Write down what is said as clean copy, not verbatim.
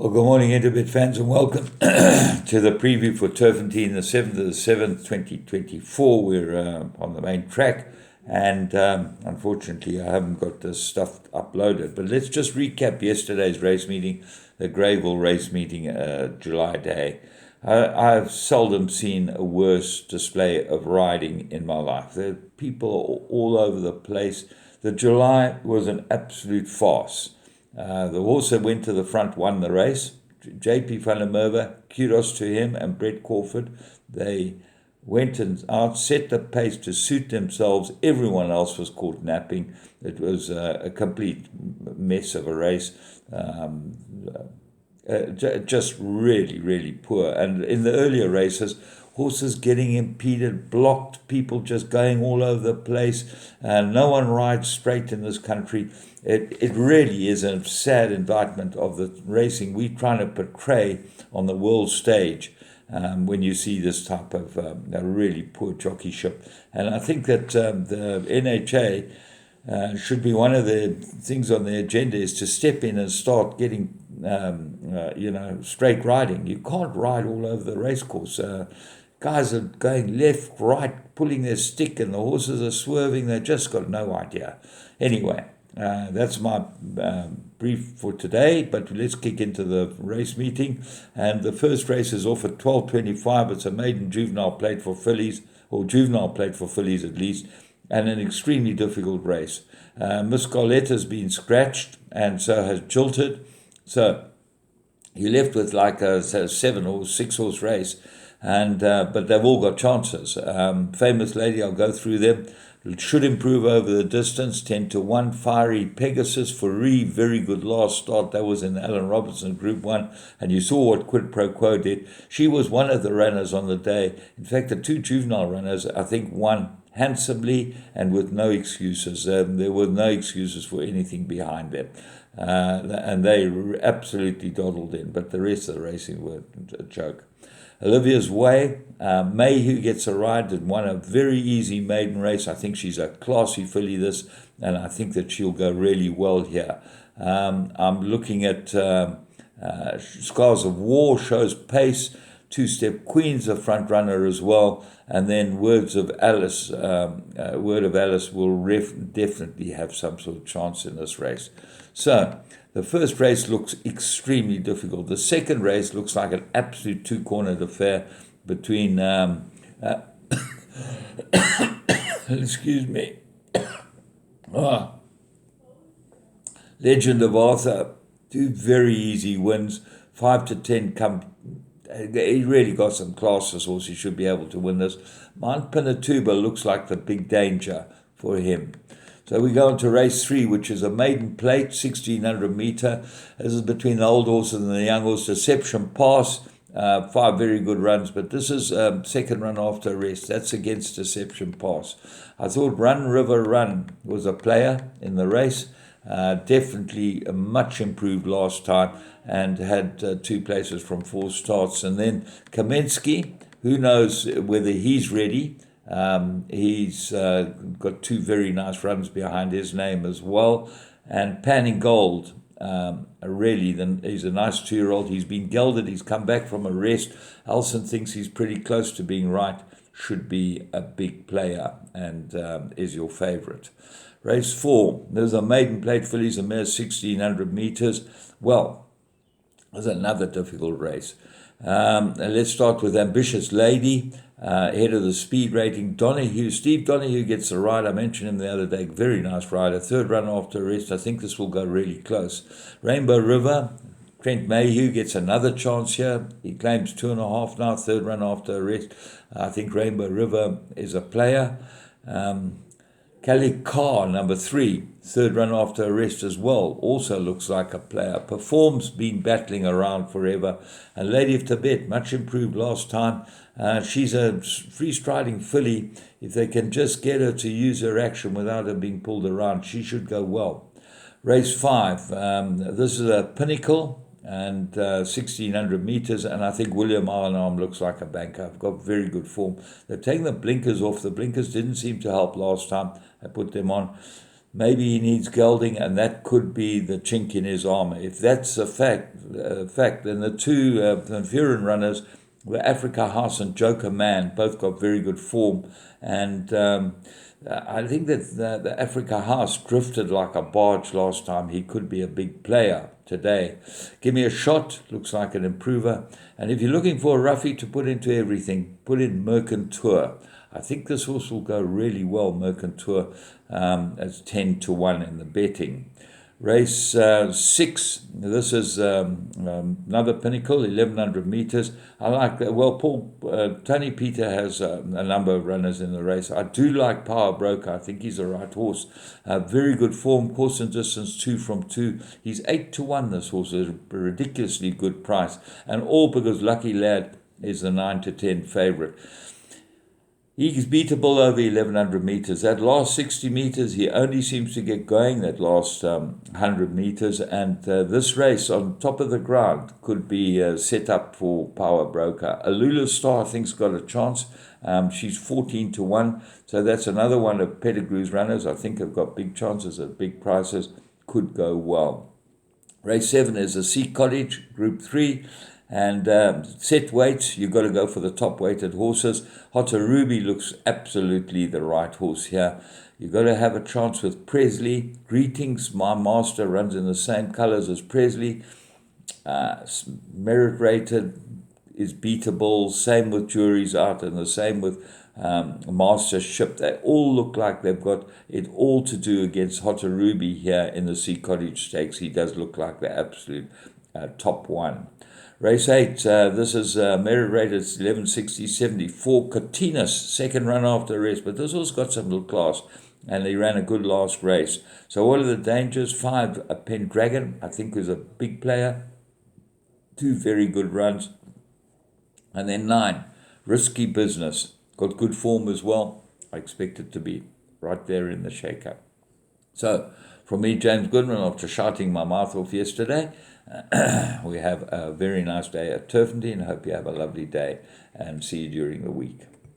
Well, good morning, Interbet fans, and welcome to the preview for Turffontein, the 7th of the 7th, 2024. We're on the main track, and unfortunately, I haven't got this stuff uploaded. But let's just recap yesterday's race meeting, the Greyville race meeting, July day. I've seldom seen a worse display of riding in my life. There are people all over the place. The July was an absolute farce. The horse that went to the front won the race. J.P. van der Merwe, kudos to him and Brett Crawford. They went and out, set the pace to suit themselves. Everyone else was caught napping. It was a complete mess of a race. Just really, really poor. And in the earlier races, horses getting impeded, blocked, people just going all over the place. No one rides straight in this country. It really is a sad indictment of the racing we're trying to portray on the world stage when you see this type of a really poor jockeyship. And I think that the NHA should be one of the things on the agenda is to step in and start getting straight riding. You can't ride all over the racecourse. Guys are going left, right, pulling their stick, and the horses are swerving. They've just got no idea. Anyway, that's my brief for today, but let's kick into the race meeting. And the first race is off at 12:25. It's a maiden juvenile plate for fillies, or juvenile plate for fillies at least, and an extremely difficult race. Miss Carletta's been scratched, and so has Jilted. So you're left with like a 7 or 6 horse race. And but they've all got chances. Famous Lady, I'll go through them. It should improve over the distance. 10-1. Fiery Pegasus for very good last start. That was in Alan Robertson Group 1. And you saw what Quid Pro Quo did. She was one of the runners on the day. In fact, the 2 juvenile runners, I think, won handsomely and with no excuses. There were no excuses for anything behind them. And they absolutely dawdled in. But the rest of the racing were a joke. Olivia's Way, Mayhew gets a ride and won a very easy maiden race. I think she's a classy filly, this, and I think that she'll go really well here. I'm looking at Scars of War, shows pace. Two-Step Queen's a front runner as well, and then Word of Alice will definitely have some sort of chance in this race. So the first race looks extremely difficult. The second race looks like an absolute two-cornered affair between excuse me. Legend of Arthur, 2 very easy wins. 5-10 come. He really got some class, this horse. He should be able to win this. Mount Pinatuba looks like the big danger for him. So we go on to race 3, which is a maiden plate, 1,600 metre. This is between the old horse and the young horse. Deception Pass, 5 very good runs, but this is second run after rest. That's against Deception Pass. I thought Run River Run was a player in the race. Definitely a much improved last time and had 2 places from 4 starts. And then Kamensky, who knows whether he's ready. He's got 2 very nice runs behind his name as well. And Panning Gold, he's a nice 2-year-old. He's been gelded. He's come back from a rest. Elson thinks he's pretty close to being right. Should be a big player and is your favourite. Race 4, there's a maiden plate fillies, a mare 1,600 metres. Well, there's another difficult race. Let's start with Ambitious Lady, head of the speed rating. Steve Donahue gets a ride. I mentioned him the other day. Very nice rider. 3rd run after rest. I think this will go really close. Rainbow River, Trent Mayhew gets another chance here. He claims 2.5 now, 3rd run after rest. I think Rainbow River is a player. Kalikar, number 3, 3rd run after arrest as well, also looks like a player. Perform's been battling around forever. And Lady of Tibet, much improved last time. She's a free-striding filly. If they can just get her to use her action without her being pulled around, she should go well. Race 5, this is a Pinnacle and 1,600 metres, and I think William Arnarm looks like a banker. I've got very good form. They've taken the blinkers off. The blinkers didn't seem to help last time. I put them on. maybe he needs gelding, and that could be the chink in his armor. If that's a fact, then the two Van Vuren runners, the Africa House and Joker Man, both got very good form. And I think that the Africa House drifted like a barge last time. He could be a big player today. Give Me a Shot, looks like an improver. And if you're looking for a roughie to put into everything, put in Mercantour. I think this horse will go really well, Mercantour. It's 10-1 in the betting. Race 6, this is another pinnacle, 1100 meters. I like that. Well, Tony Peter has a number of runners in the race. I do like Power Broker. I think he's the right horse. Very good form, course and distance 2 from 2. He's 8-1, this horse, is a ridiculously good price. And all because Lucky Lad is the 9-10 favorite. He's beatable over 1100 meters. That last 60 meters, he only seems to get going that last 100 meters. And this race on top of the ground could be set up for Power Broker. Alula Star, I think, has got a chance. She's 14-1. So that's another one of Pettigrew's runners. I think have got big chances at big prices. Could go well. Race 7 is a Sea Cottage, Group 3. And set weights, you've got to go for the top weighted horses. Hotter Ruby looks absolutely the right horse here. You've got to have a chance with Presley. Greetings, My Master runs in the same colors as Presley. Merit rated is beatable. Same with Jury's Out and the same with Mastership. They all look like they've got it all to do against Hotter Ruby here in the Sea Cottage Stakes. He does look like the absolute top one. Race 8, this is merit rated 1160-74. Cotinus, second run after the rest, but this also got some little class, and he ran a good last race. So what are the dangers? 5, a Pendragon, I think was a big player. 2 very good runs. And then 9, Risky Business. Got good form as well. I expect it to be right there in the shake-up. So, from me, James Goodman, after shouting my mouth off yesterday, we have a very nice day at Turffontein. Hope you have a lovely day and see you during the week.